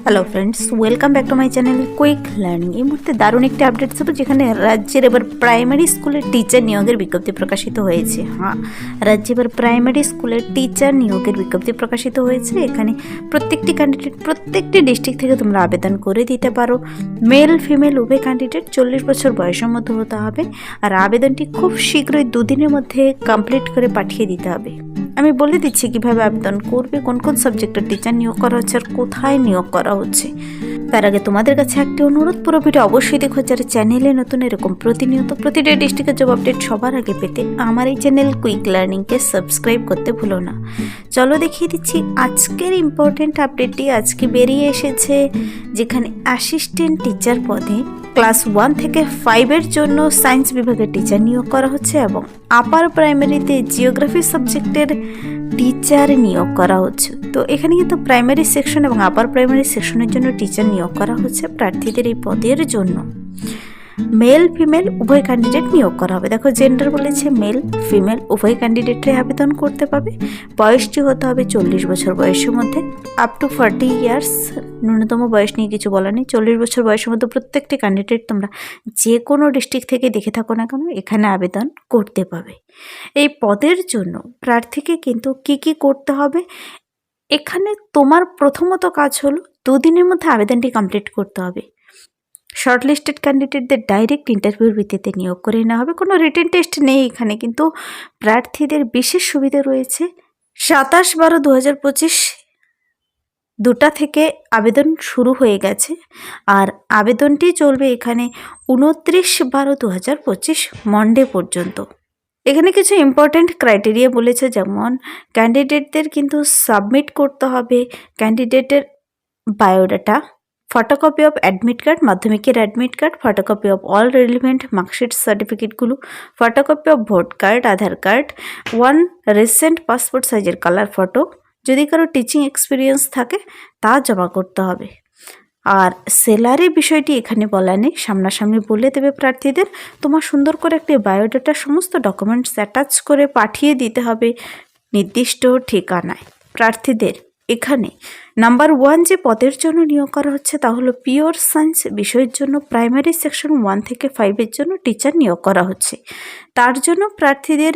Hello friends, welcome back to my channel quick learning. এই মুহূর্তে দারুণ একটি আপডেট ছিল, যেখানে রাজ্যের এবার প্রাইমারি স্কুলের টিচার নিয়োগের বিজ্ঞপ্তি প্রকাশিত হয়েছে। রাজ্যে এবার প্রাইমারি স্কুলের টিচার নিয়োগের বিজ্ঞপ্তি প্রকাশিত হয়েছে। এখানে প্রত্যেকটি ক্যান্ডিডেট প্রত্যেকটি ডিস্ট্রিক্ট থেকে তোমরা আবেদন করে দিতে পারো। মেল ফিমেল উভয় ক্যান্ডিডেট 40 বছর বয়সের মধ্যে হতে হবে, আর আবেদনটি খুব শীঘ্রই 2 দিনের মধ্যে কমপ্লিট করে পাঠিয়ে দিতে হবে। আমি বলে দিচ্ছি কিভাবে আবেদন করবে, কোন কোন সাবজেক্টের টিচার নিয়োগ করা হচ্ছে আর কোথায় নিয়োগ করা হচ্ছে। তার আগে তোমাদের কাছে একটি অনুরোধ, পুরো ভিডিও অবশ্যই দেখো। যারা চ্যানেলে নতুন এরকম প্রতিনিয়ত প্রতিটা ডিস্ট্রিক্টের জব আপডেট সবার আগে পেতে আমার এই চ্যানেল কুইক লার্নিংকে সাবস্ক্রাইব করতে ভুলো না। চলো দেখিয়ে দিচ্ছি আজকের ইম্পর্টেন্ট আপডেটটি। আজকে বেরিয়ে এসেছে, যেখানে অ্যাসিস্ট্যান্ট টিচার পদে ক্লাস 1 থেকে 5-এর জন্য সায়েন্স বিভাগের টিচার নিয়োগ করা হচ্ছে, এবং আপার প্রাইমারিতে জিওগ্রাফি সাবজেক্টের টিচার নিয়োগ করা হচ্ছে। তো এখানে কিন্তু প্রাইমারি সেকশন এবং আপার প্রাইমারি সেকশনের জন্য টিচার নিয়োগ করা হচ্ছে। প্রার্থীদের এই পদের জন্য মেল ফিমেল উভয় ক্যান্ডিডেট নিয়োগ করা হবে। দেখো, জেন্ডার বলেছে মেল ফিমেল উভয় ক্যান্ডিডেটরাই আবেদন করতে পাবে। বয়সটি হতে হবে 40 বছর বয়সের মধ্যে, আপ টু 40 ইয়ার্স। ন্যূনতম বয়স নিয়ে কিছু বলা নেই। 40 বছর বয়সের মধ্যে প্রত্যেকটি ক্যান্ডিডেট তোমরা যে কোনো ডিস্ট্রিক্ট থেকে দেখে থাকো না কেন, এখানে আবেদন করতে পাবে। এই পদের জন্য প্রার্থীকে কিন্তু কি করতে হবে, এখানে তোমার প্রথমত কাজ হলো 2 দিনের মধ্যে আবেদনটি কমপ্লিট করতে হবে। শর্টলিস্টেড ক্যান্ডিডেটদের ডাইরেক্ট ইন্টারভিউর ভিত্তিতে নিয়োগ করে নেওয়া হবে। কোনো রিটেন টেস্ট নেই এখানে, কিন্তু প্রার্থীদের বিশেষ সুবিধা রয়েছে। 27/12/2025 2টা থেকে আবেদন শুরু হয়ে গেছে, আর আবেদনটি চলবে এখানে 29/12/2025 মন্ডে পর্যন্ত। এখানে কিছু ইম্পর্ট্যান্ট ক্রাইটেরিয়া বলেছে, যেমন ক্যান্ডিডেটদের কিন্তু সাবমিট করতে হবে ক্যান্ডিডেটের biodata, photocopy of admit card, মাধ্যমিকের admit card, photocopy of all relevant marksheet সার্টিফিকেটগুলো, photocopy of vote card, Aadhaar card, 1 recent passport সাইজের কালার ফটো, যদি কারো টিচিং এক্সপিরিয়েন্স থাকে তা জমা করতে হবে। আর স্যালারি বিষয়টি এখানে বলা নেই, সামনাসামনি বলে দেবে প্রার্থীদের। তোমার সুন্দর করে একটি বায়োডাটা সমস্ত ডকুমেন্টস অ্যাটাচ করে পাঠিয়ে দিতে হবে নির্দিষ্ট ঠিকানায়। প্রার্থীদের এখানে নাম্বার 1 যে পদের জন্য নিয়োগ করা হচ্ছে তা হলো পিওর সায়েন্স বিষয়ের জন্য প্রাইমারি সেকশন 1 থেকে 5-এর জন্য টিচার নিয়োগ করা হচ্ছে। তার জন্য প্রার্থীদের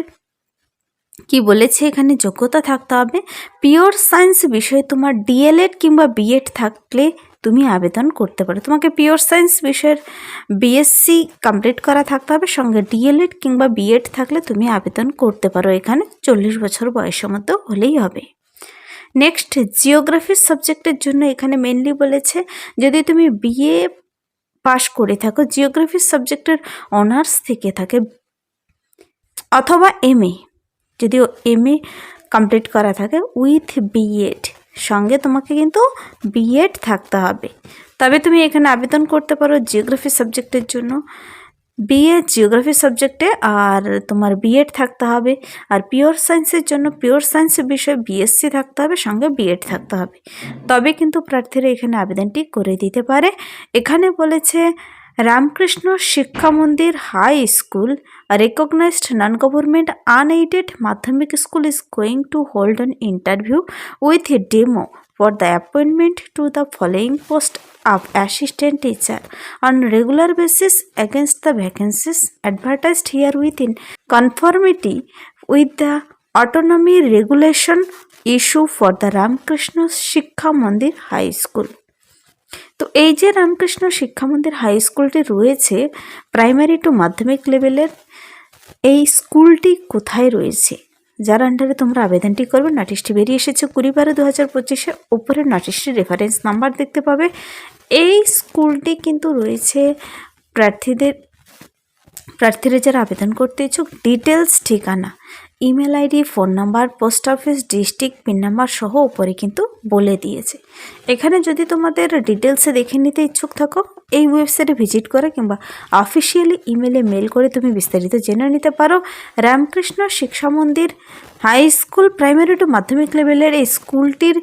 কি বলেছে, এখানে যোগ্যতা থাকতে হবে পিওর সায়েন্স বিষয়ে তোমার ডিএলএড কিংবা বিএড থাকলে তুমি আবেদন করতে পারো। তোমাকে পিওর সায়েন্স বিষয়ের বিএসসি কমপ্লিট করা থাকতে হবে, সঙ্গে ডিএলএড কিংবা বিএড থাকলে তুমি আবেদন করতে পারো। এখানে 40 বছর বয়সের মতো হলেই হবে। নেক্সট, জিওগ্রাফি সাবজেক্টের জন্য এখানে মেনলি বলেছে, যদি তুমি বিএ পাশ করে থাকো, জিওগ্রাফি সাবজেক্টের অনার্স থেকে থাকে, অথবা এমএ, যদিও এমএ কমপ্লিট করা থাকে উইথ বিএড, সঙ্গে তোমাকে কিন্তু বিএড থাকতে হবে, তবে তুমি এখানে আবেদন করতে পারো জিওগ্রাফি সাবজেক্টের জন্য। বিএ জিওগ্রাফি সাবজেক্টে আর তোমার বিএড থাকতে হবে। আর পিওর সায়েন্সের জন্য পিওর সায়েন্স বিষয়ে বিএসসি থাকতে হবে, সঙ্গে বিএড থাকতে হবে, তবে কিন্তু প্রার্থীরা এখানে আবেদনটি করে দিতে পারে। এখানে বলেছে, Ramakrishna Shiksha Mandir high school, recognized non-government unaided madhyamik school is going to hold an interview with a demo for the appointment to the following post of assistant teacher on regular basis against the vacancies advertised herewith in conformity with the autonomy regulation issue for the Ramkrishna Shikha Mandir High School. তো এই যে Ramakrishna Shiksha Mandir high স্কুলটি রয়েছে primary two মাধ্যমিক লেভেলের, এই স্কুলটি কোথায় রয়েছে, যার আন্ডারে তোমরা আবেদনটি করবে, নোটিশটি বেরিয়ে এসেছে 20/12/2025। উপরে নোটিশটির রেফারেন্স নাম্বার দেখতে পাবে। এই স্কুলটি কিন্তু রয়েছে প্রার্থীরা যারা আবেদন করতে ইচ্ছুক, ডিটেলস ঠিকানা, email ID, phone number, post office, district, pin number সহ উপরে কিন্তু বলে দিয়েছে। এখানে যদি তোমাদের ডিটেলসে দেখে নিতে ইচ্ছুক থাকো, এই ওয়েবসাইটে ভিজিট করে কিংবা অফিসিয়ালি ইমেলে মেল করে তুমি বিস্তারিত জেনে নিতে পারো। Ramakrishna Shiksha Mandir high school primary two মাধ্যমিক লেভেলের এই স্কুলটির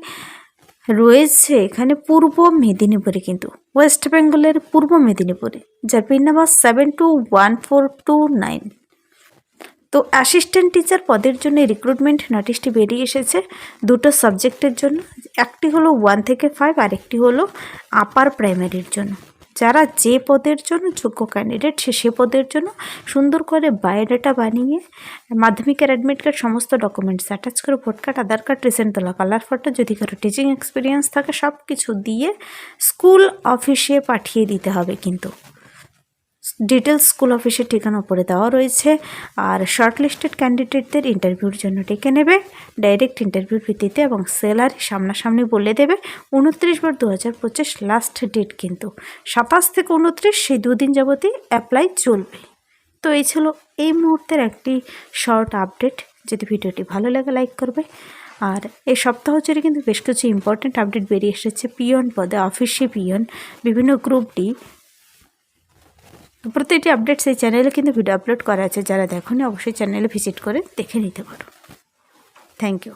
রয়েছে এখানে পূর্ব মেদিনীপুরে, কিন্তু ওয়েস্ট বেঙ্গলের পূর্ব মেদিনীপুরে, যার পিন নাম্বার 721429। তো অ্যাসিস্ট্যান্ট টিচার পদের জন্য রিক্রুটমেন্ট নোটিশটি বেরিয়ে এসেছে দুটো সাবজেক্টের জন্য। একটি হলো 1 থেকে 5, আরেকটি হলো আপার প্রাইমারির জন্য। যারা যে পদের জন্য যোগ্য ক্যান্ডিডেট সে পদের জন্য সুন্দর করে বায়োডাটা বানিয়ে মাধ্যমিকের অ্যাডমিট কার্ড সমস্ত ডকুমেন্টস অ্যাটাচ করে vote card, Aadhaar card, recent তোলা কালার ফটো, যদি কারো টিচিং এক্সপিরিয়েন্স থাকে সব কিছু দিয়ে স্কুল অফিসে পাঠিয়ে দিতে হবে। কিন্তু ডিটেলস স্কুল অফিসের ঠিকানা উপরে দেওয়া রয়েছে। আর শর্টলিস্টেড ক্যান্ডিডেটদের ইন্টারভিউর জন্য ডেকে নেবে ডাইরেক্ট ইন্টারভিউর ভিত্তিতে, এবং স্যালারি সামনাসামনি বলে দেবে। 29/2/2025 লাস্ট ডেট, কিন্তু 27 থেকে 29 সেই দুদিন যাবতই অ্যাপ্লাই চলবে। তো এই ছিল এই মুহূর্তের একটি শর্ট আপডেট। যদি ভিডিওটি ভালো লাগে লাইক করবে। আর এই সপ্তাহ জুড়ে কিন্তু বেশ কিছু ইম্পর্টেন্ট আপডেট বেরিয়ে এসেছে পিয়ন পদে, অফিসে পিয়ন, বিভিন্ন গ্রুপ ডি, প্রতিটি আপডেট সেই চ্যানেলে কিন্তু ভিডিও আপলোড করা আছে। যারা দেখোনি অবশ্যই চ্যানেলে ভিজিট করে দেখে নিতে পারো। Thank you.